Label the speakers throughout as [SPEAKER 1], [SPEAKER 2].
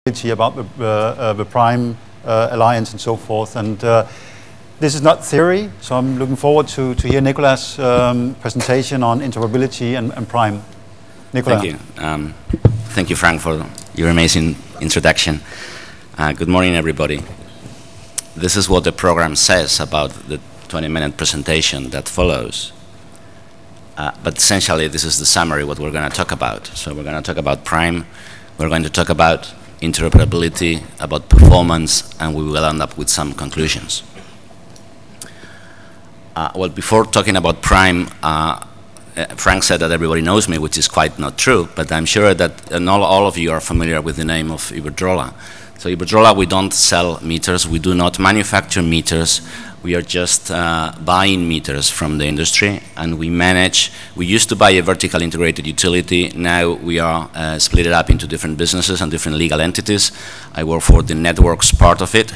[SPEAKER 1] about the Prime Alliance and so forth. And this is not theory, so I'm looking forward to hear Nicolas' presentation on interoperability and Prime. Nicolas.
[SPEAKER 2] Thank you. Thank you, Frank, for your amazing introduction. Good morning, everybody. This is what the program says about the 20-minute presentation that follows. But essentially, this is the summary of what we're going to talk about. So we're going to talk about Prime, we're going to talk about interoperability, about performance, and we will end up with some conclusions. Well, before talking about Prime, Frank said that everybody knows me, which is quite not true, but I'm sure that not all of you are familiar with the name of Iberdrola. So Iberdrola, we don't sell meters, we do not manufacture meters, we are just buying meters from the industry, and we used to buy a vertical integrated utility, now we are split it up into different businesses and different legal entities. I work for the networks part of it,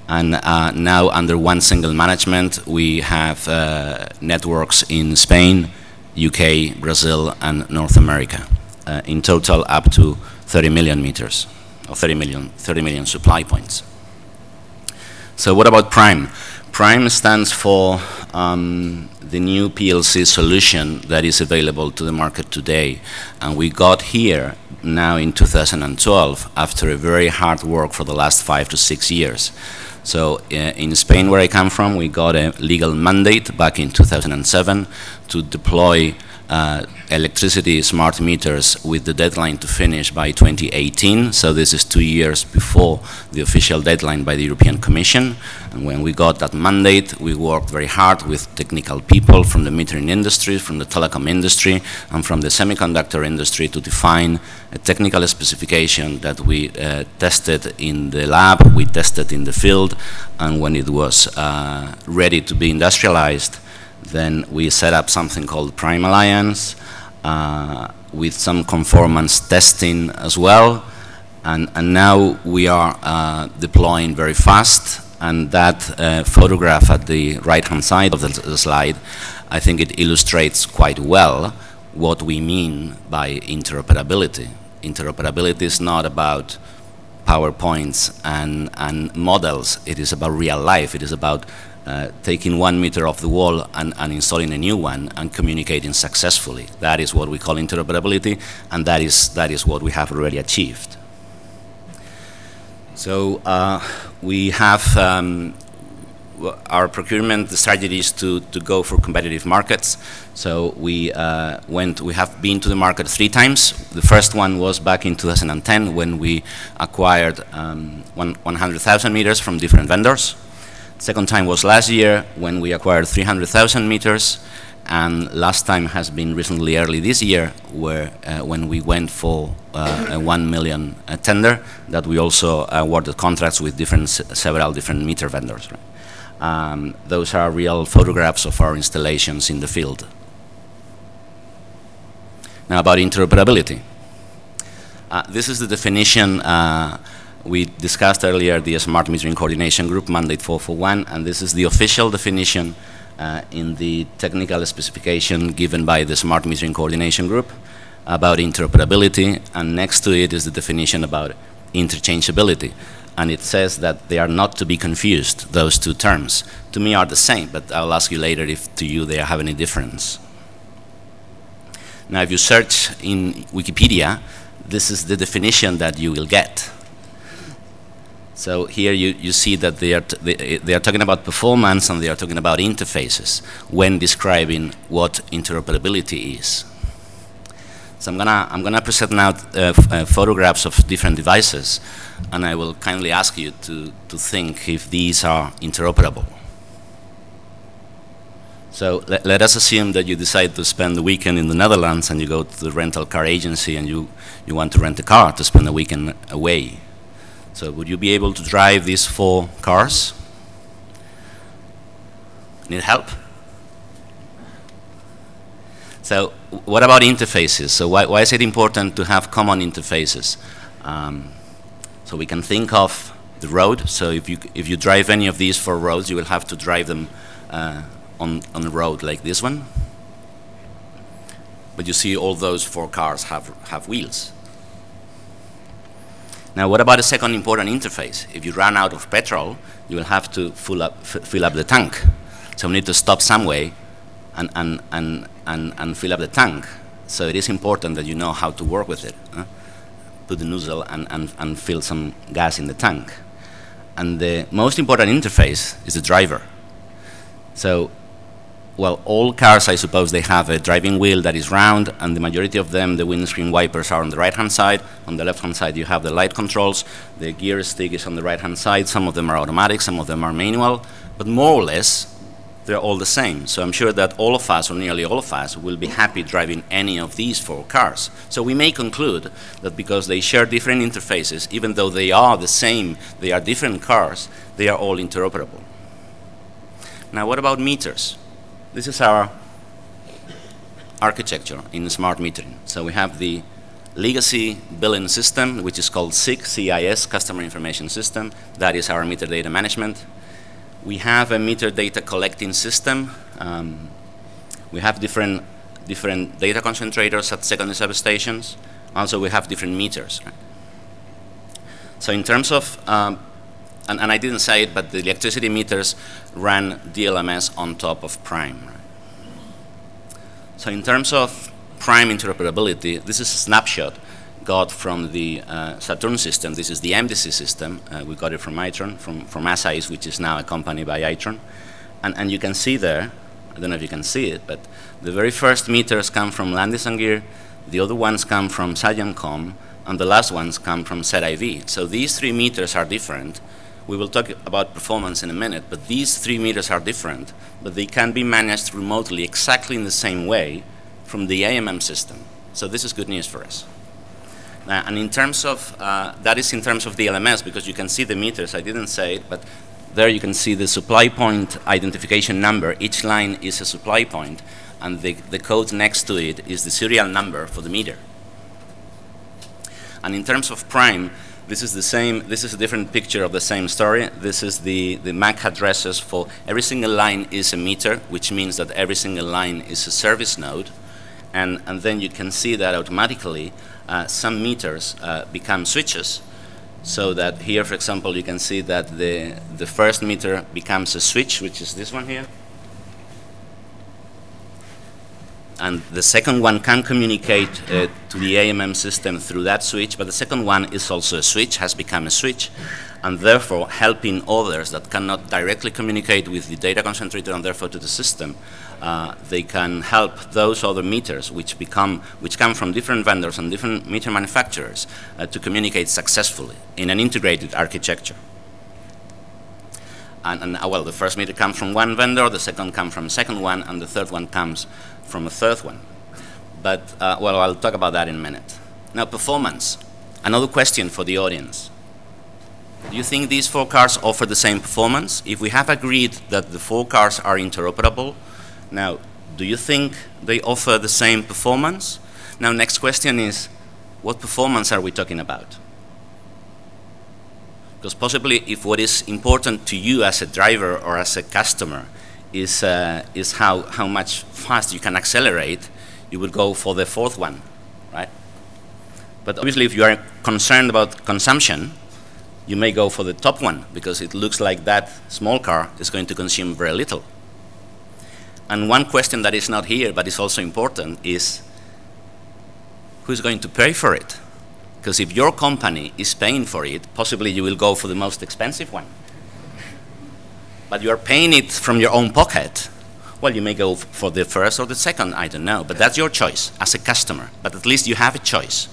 [SPEAKER 2] and now under one single management we have networks in Spain, UK, Brazil, and North America. In total up to 30 million meters, or 30 million supply points. So what about Prime? Prime stands for the new PLC solution that is available to the market today. And we got here now in 2012 after a very hard work for the last 5 to 6 years. So in Spain, where I come from, we got a legal mandate back in 2007 to deploy electricity smart meters with the deadline to finish by 2018. So this is 2 years before the official deadline by the European Commission. And when we got that mandate, we worked very hard with technical people from the metering industry, from the telecom industry, and from the semiconductor industry to define a technical specification that we tested in the lab, we tested in the field, and when it was ready to be industrialized, then we set up something called Prime Alliance with some conformance testing as well. And now we are deploying very fast. And that photograph at the right-hand side of the slide, I think it illustrates quite well what we mean by interoperability. Interoperability is not about PowerPoints and models. It is about real life. It is about taking one meter off the wall and installing a new one and communicating successfully. That is what we call interoperability, and that is what we have already achieved. So we have our procurement strategy is to go for competitive markets. So we have been to the market 3 times. The first one was back in 2010 when we acquired 100,000 meters from different vendors. Second time was last year when we acquired 300,000 meters, and last time has been recently early this year where when we went for a 1 million tender that we also awarded contracts with several different meter vendors. Right? Those are real photographs of our installations in the field. Now about interoperability. This is the definition we discussed earlier, the Smart Metering Coordination Group, Mandate 441, and this is the official definition in the technical specification given by the Smart Metering Coordination Group about interoperability, and next to it is the definition about interchangeability. And it says that they are not to be confused, those two terms. To me are the same, but I'll ask you later if to you they have any difference. Now if you search in Wikipedia, this is the definition that you will get. So here you see that they are talking about performance and they are talking about interfaces when describing what interoperability is. So I'm gonna present now photographs of different devices, and I will kindly ask you to think if these are interoperable. So let us assume that you decide to spend the weekend in the Netherlands and you go to the rental car agency and you want to rent a car to spend the weekend away. So would you be able to drive these 4 cars? Need help? So what about interfaces? So why is it important to have common interfaces? So we can think of the road. So if you drive any of these 4 roads, you will have to drive them on a road like this one. But you see all those 4 cars have wheels. Now, what about a second important interface? If you run out of petrol, you will have to fill up the tank. So we need to stop some way and fill up the tank. So it is important that you know how to work with it. Put the nozzle and fill some gas in the tank. And the most important interface is the driver. So, well, all cars, I suppose, they have a driving wheel that is round, and the majority of them, the windscreen wipers are on the right-hand side. On the left-hand side, you have the light controls. The gear stick is on the right-hand side. Some of them are automatic, some of them are manual. But more or less, they're all the same. So I'm sure that all of us, or nearly all of us, will be happy driving any of these 4 cars. So we may conclude that because they share different interfaces, even though they are the same, they are different cars, they are all interoperable. Now, what about meters? This is our architecture in smart metering. So we have the legacy billing system, which is called SIG, CIS, Customer Information System. That is our meter data management. We have a meter data collecting system. We have different data concentrators at secondary substations. Also, we have different meters. Right? So in terms of, and I didn't say it, but the electricity meters run DLMS on top of Prime. Right? So in terms of Prime interoperability, this is a snapshot got from the Saturn system. This is the MDC system. We got it from Itron, from Asais, which is now a company by Itron. And you can see there, I don't know if you can see it, but the very first meters come from Landis+Gyr, the other ones come from Sagemcom, and the last ones come from ZIV. So these 3 meters are different. We will talk about performance in a minute, but these 3 meters are different, but they can be managed remotely exactly in the same way from the AMM system. So this is good news for us. And in terms of, that is in terms of the LMS, because you can see the meters. I didn't say it, but there you can see the supply point identification number. Each line is a supply point, and the code next to it is the serial number for the meter. And in terms of Prime, this is the same, this is a different picture of the same story. This is the MAC addresses for every single line is a meter, which means that every single line is a service node. And then you can see that automatically some meters become switches. So that here, for example, you can see that the first meter becomes a switch, which is this one here. And the second one can communicate to the AMM system through that switch, but the second one is also a switch, has become a switch, and therefore helping others that cannot directly communicate with the data concentrator and therefore to the system. They can help those other meters which come from different vendors and different meter manufacturers to communicate successfully in an integrated architecture. And well, the first meter comes from one vendor, the second comes from a second one, and the third one comes from a third one. But, well, I'll talk about that in a minute. Now, performance. Another question for the audience. Do you think these 4 cars offer the same performance? If we have agreed that the 4 cars are interoperable, now, do you think they offer the same performance? Now, next question is, what performance are we talking about? Because possibly if what is important to you as a driver or as a customer is how much fast you can accelerate, you will go for the 4th one, right? But obviously if you are concerned about consumption, you may go for the top one because it looks like that small car is going to consume very little. And one question that is not here but is also important is, who's going to pay for it? Because if your company is paying for it, possibly you will go for the most expensive one. But you are paying it from your own pocket. Well, you may go for the first or the second, I don't know. But that's your choice as a customer. But at least you have a choice.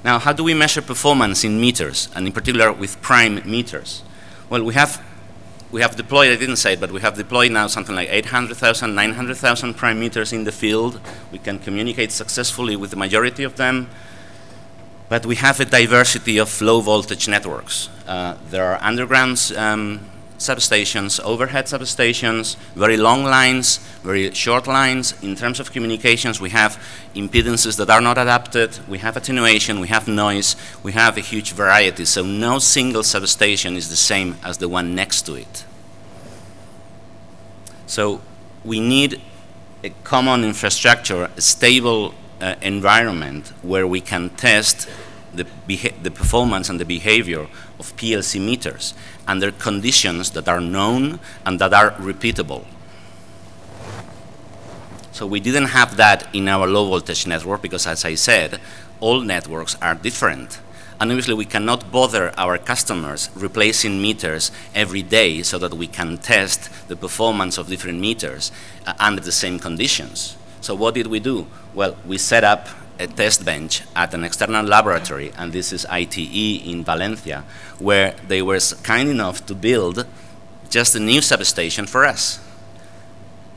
[SPEAKER 2] Now, how do we measure performance in meters, and in particular with Prime meters? Well, we have deployed, I didn't say it, but we have deployed now something like 800,000, 900,000 Prime meters in the field. We can communicate successfully with the majority of them. But we have a diversity of low voltage networks. There are underground substations, overhead substations, very long lines, very short lines. In terms of communications, we have impedances that are not adapted. We have attenuation, we have noise, we have a huge variety. So no single substation is the same as the one next to it. So we need a common infrastructure, a stable environment where we can test the performance and the behavior of PLC meters under conditions that are known and that are repeatable. So we didn't have that in our low voltage network because, as I said, all networks are different. And obviously we cannot bother our customers replacing meters every day so that we can test the performance of different meters under the same conditions. So what did we do? Well, we set up a test bench at an external laboratory, and this is ITE in Valencia, where they were kind enough to build just a new substation for us.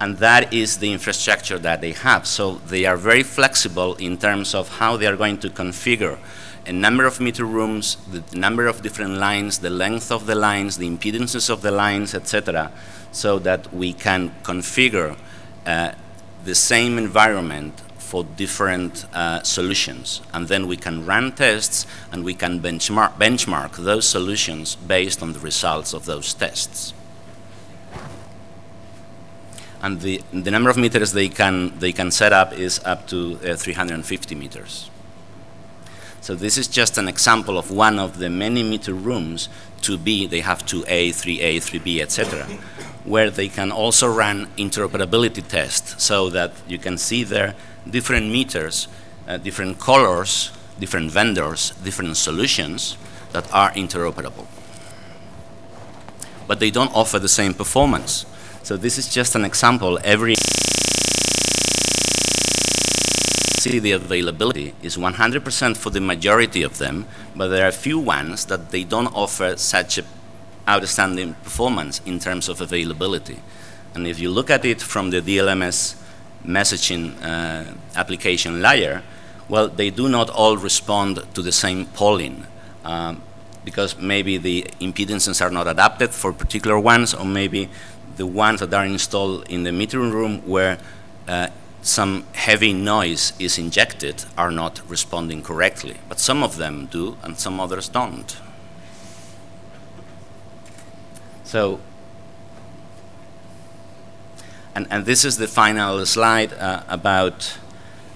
[SPEAKER 2] And that is the infrastructure that they have. So they are very flexible in terms of how they are going to configure a number of meter rooms, the number of different lines, the length of the lines, the impedances of the lines, etc., so that we can configure the same environment for different solutions. And then we can run tests and we can benchmark those solutions based on the results of those tests. And the number of meters they can set up is up to 350 meters. So this is just an example of one of the many meter rooms, 2B, they have 2A, 3A, 3B, etc., where they can also run interoperability tests so that you can see there different meters, different colors, different vendors, different solutions that are interoperable. But they don't offer the same performance. So this is just an example. See, the availability is 100% for the majority of them, but there are a few ones that they don't offer such a outstanding performance in terms of availability. And if you look at it from the DLMS messaging application layer, well, they do not all respond to the same polling because maybe the impedances are not adapted for particular ones, or maybe the ones that are installed in the metering room where some heavy noise is injected are not responding correctly. But some of them do, and some others don't. So, and this is the final slide about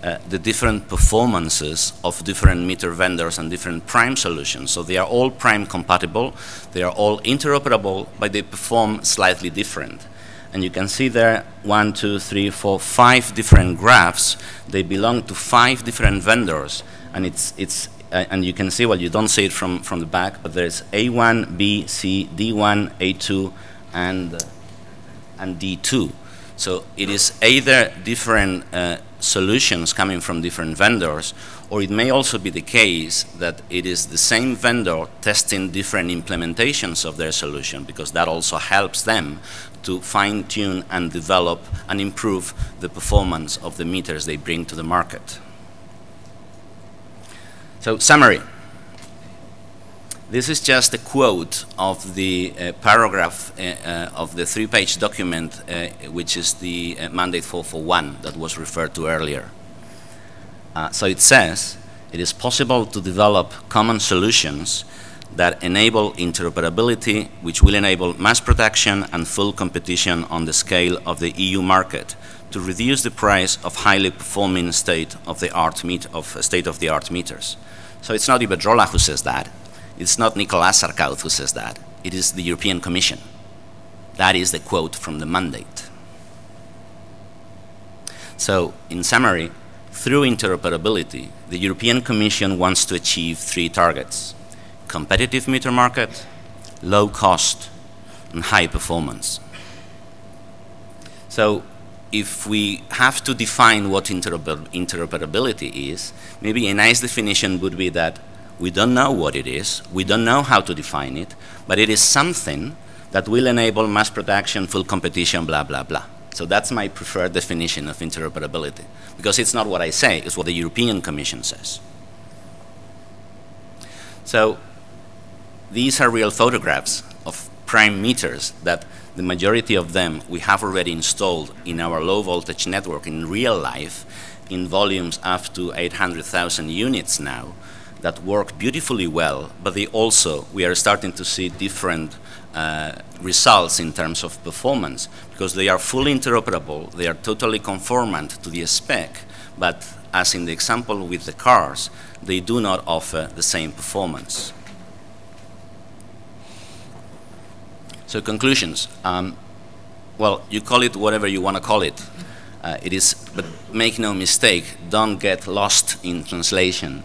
[SPEAKER 2] the different performances of different meter vendors and different prime solutions. So they are all prime compatible, they are all interoperable, but they perform slightly different. And you can see there 1, 2, 3, 4, 5 different graphs. They belong to 5 different vendors, and and you can see, well, you don't see it from the back, but there's A1, B, C, D1, A2, and D2. So it is either different solutions coming from different vendors, or it may also be the case that it is the same vendor testing different implementations of their solution, because that also helps them to fine-tune and develop and improve the performance of the meters they bring to the market. So, summary. This is just a quote of the paragraph of the 3-page document, which is the Mandate 441 that was referred to earlier. So it says, it is possible to develop common solutions that enable interoperability, which will enable mass production and full competition on the scale of the EU market to reduce the price of highly performing state-of-the-art meters. So it's not Iberdrola who says that. It's not Nicolas Arcauz who says that. It is the European Commission. That is the quote from the mandate. So, in summary, through interoperability, the European Commission wants to achieve 3 targets: competitive meter market, low cost, and high performance. So, if we have to define what interoperability is, maybe a nice definition would be that we don't know what it is, we don't know how to define it, but it is something that will enable mass production, full competition, blah, blah, blah. So that's my preferred definition of interoperability, because it's not what I say, it's what the European Commission says. So these are real photographs of prime meters that the majority of them we have already installed in our low voltage network in real life in volumes up to 800,000 units now, that work beautifully well, but they also, we are starting to see different results in terms of performance, because they are fully interoperable, they are totally conformant to the spec, but as in the example with the cars, they do not offer the same performance. So conclusions. Well, you call it whatever you want to call it. But make no mistake, don't get lost in translation.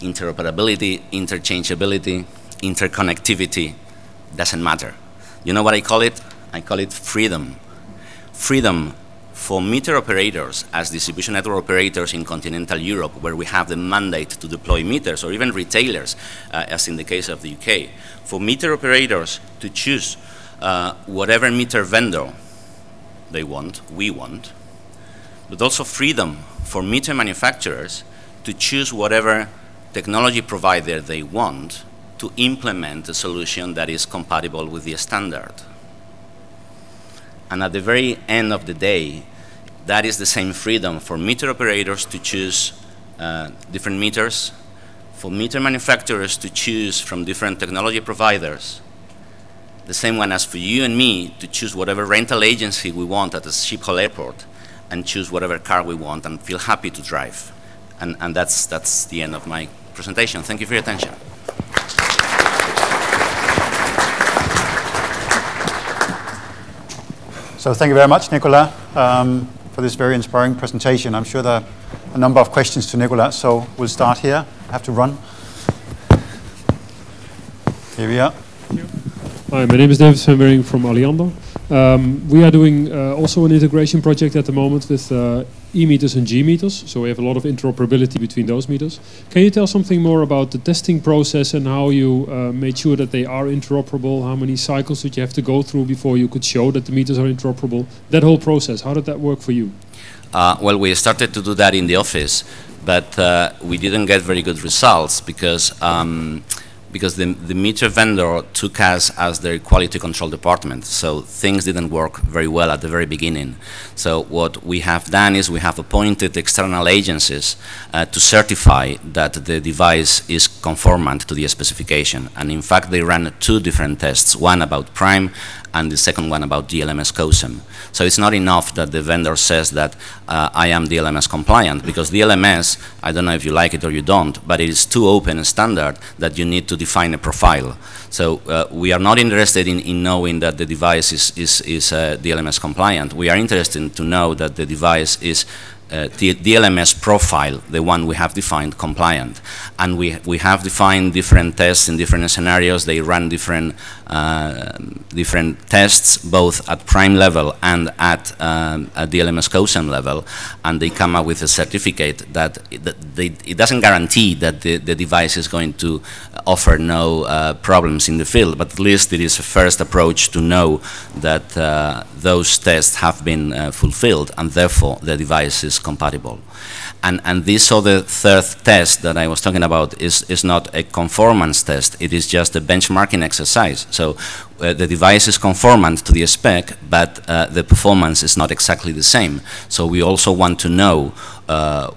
[SPEAKER 2] Interoperability, interchangeability, interconnectivity, doesn't matter. You know what I call it? I call it freedom. Freedom for meter operators as distribution network operators in continental Europe, where we have the mandate to deploy meters, or even retailers, as in the case of the UK, for meter operators to choose whatever meter vendor they want, we want, but also freedom for meter manufacturers to choose whatever technology provider they want to implement a solution that is compatible with the standard. And at the very end of the day, that is the same freedom for meter operators to choose different meters, for meter manufacturers to choose from different technology providers, the same one as for you and me to choose whatever rental agency we want at the Schiphol airport and choose whatever car we want and feel happy to drive. And that's the end of my presentation. Thank you for your attention.
[SPEAKER 1] So thank you very much, Nicolas, for this very inspiring presentation. I'm sure there are a number of questions to Nicolas, so we'll start here. I have to run. Here we are.
[SPEAKER 3] Thank you. Hi, my name is David Svenbering from Alliander. We are doing also an integration project at the moment with E-meters and G-meters, so we have a lot of interoperability between those meters. Can you tell something more about the testing process and how you made sure that they are interoperable? How many cycles did you have to go through before you could show that the meters are interoperable? That whole process, how did that work for you?
[SPEAKER 2] Well, we started to do that in the office, but we didn't get very good results because the meter vendor took us as their quality control department, so things didn't work very well at the very beginning. So what we have done is we have appointed external agencies to certify that the device is conformant to the specification. And in fact, they ran 2 different tests, one about prime and the second one about DLMS COSEM. So it's not enough that the vendor says that I am DLMS compliant, because DLMS, I don't know if you like it or you don't, but it is too open a standard that you need to define a profile. So we are not interested in knowing that the device is DLMS compliant. We are interested to know that the device is the DLMS profile, the one we have defined, compliant. And we have defined different tests in different scenarios. They run different tests, both at prime level and at DLMS COSEM level, and they come up with a certificate that it doesn't guarantee that the device is going to offer no problems in the field, but at least it is a first approach to know that those tests have been fulfilled, and therefore the device is compatible. And this other third test that I was talking about is not a conformance test, it is just a benchmarking exercise. So the device is conformant to the spec, but the performance is not exactly the same. So we also want to know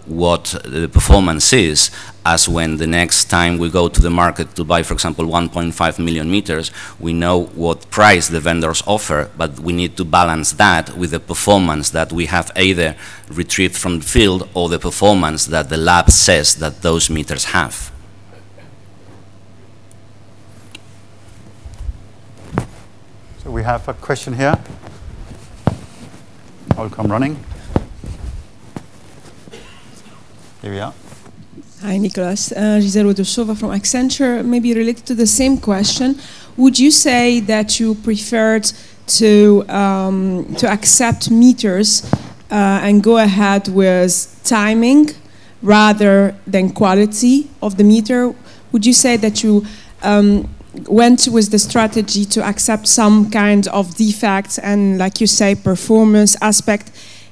[SPEAKER 2] what the performance is, as when the next time we go to the market to buy, for example, 1.5 million meters, we know what price the vendors offer, but we need to balance that with the performance that we have either retrieved from the field or the performance that the lab says that those meters have.
[SPEAKER 1] So we have a question here. I'll come running. Here we are.
[SPEAKER 4] Hi, Nicolas. Giselle Rodosova from Accenture. Maybe related to the same question, would you say that you preferred to accept meters and go ahead with timing rather than quality of the meter? Would you say that you went with the strategy to accept some kind of defects and, like you say, performance aspect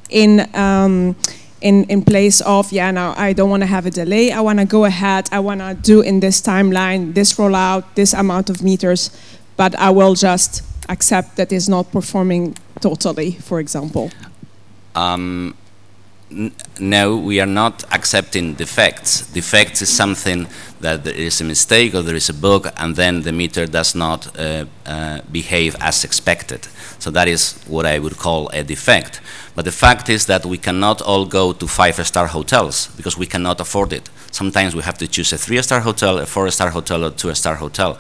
[SPEAKER 4] in place of, yeah, now I don't want to have a delay, I want to go ahead, I want to do in this timeline, this rollout, this amount of meters, but I will just accept that it's not performing totally, for example?
[SPEAKER 2] no, we are not accepting defects. Defects is something that there is a mistake or there is a bug, and then the meter does not behave as expected. So that is what I would call a defect. But the fact is that we cannot all go to 5-star hotels because we cannot afford it. Sometimes we have to choose a 3-star hotel, a 4-star hotel, or 2-star hotel.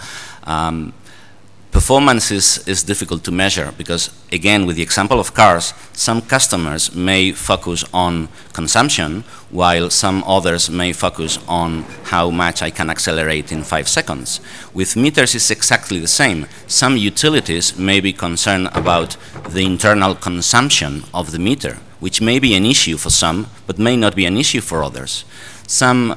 [SPEAKER 2] Performance is difficult to measure because, again, with the example of cars, some customers may focus on consumption while some others may focus on how much I can accelerate in 5 seconds. With meters, it's exactly the same. Some utilities may be concerned about the internal consumption of the meter, which may be an issue for some, but may not be an issue for others. Some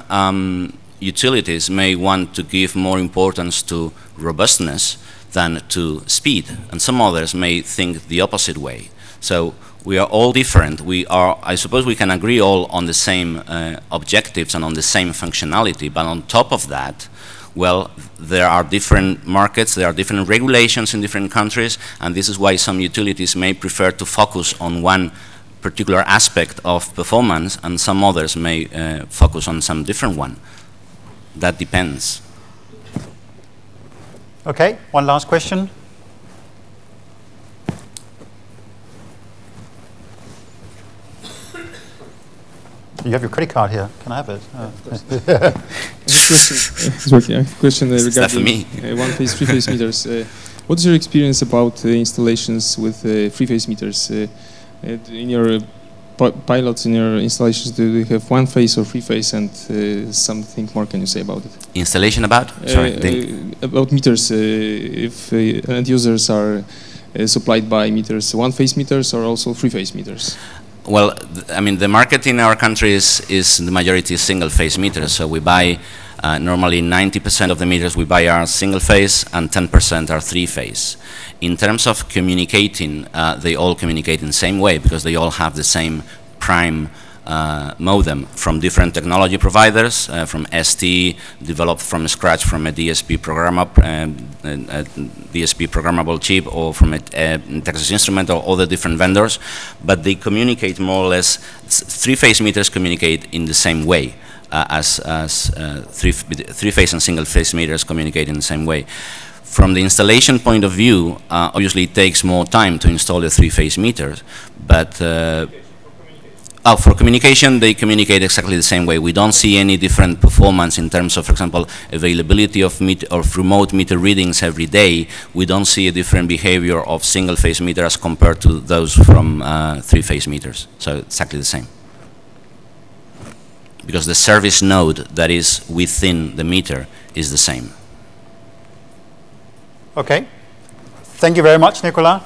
[SPEAKER 2] utilities may want to give more importance to robustness than to speed, and some others may think the opposite way. So we are all different. I suppose we can agree all on the same objectives and on the same functionality, but on top of that, well, there are different markets, there are different regulations in different countries, and this is why some utilities may prefer to focus on one particular aspect of performance, and some others may focus on some different one. That depends.
[SPEAKER 1] Okay, one last question. You have your credit card here. Can I have it?
[SPEAKER 5] Question
[SPEAKER 2] regarding
[SPEAKER 5] one-phase, three-phase meters. What is your experience about installations with three-phase meters? In your pilots, in your installations, do you have one-phase or three-phase, and something more can you say about it?
[SPEAKER 2] Installation about? Sorry.
[SPEAKER 5] About meters, if end users are supplied by meters, one-phase meters or also three-phase meters?
[SPEAKER 2] Well, I mean, the market in our country is the majority single-phase meters. So we buy normally 90% of the meters we buy are single-phase and 10% are three-phase. In terms of communicating, they all communicate in the same way because they all have the same prime modem from different technology providers, from ST, developed from scratch from a DSP programmable chip, or from a Texas Instrument or other different vendors, but they communicate more or less. Three-phase meters communicate in the same way as three-phase and single-phase meters communicate in the same way. From the installation point of view, obviously it takes more time to install the three-phase meters, but for communication, they communicate exactly the same way. We don't see any different performance in terms of, for example, availability of remote meter readings every day. We don't see a different behavior of single-phase meters compared to those from three-phase meters. So exactly the same. Because the service node that is within the meter is the same.
[SPEAKER 1] Okay. Thank you very much, Nicolas.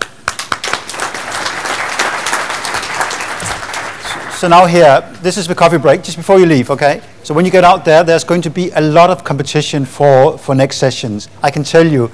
[SPEAKER 1] So now here, this is the coffee break, just before you leave, okay? So when you get out there, there's going to be a lot of competition for next sessions. I can tell you,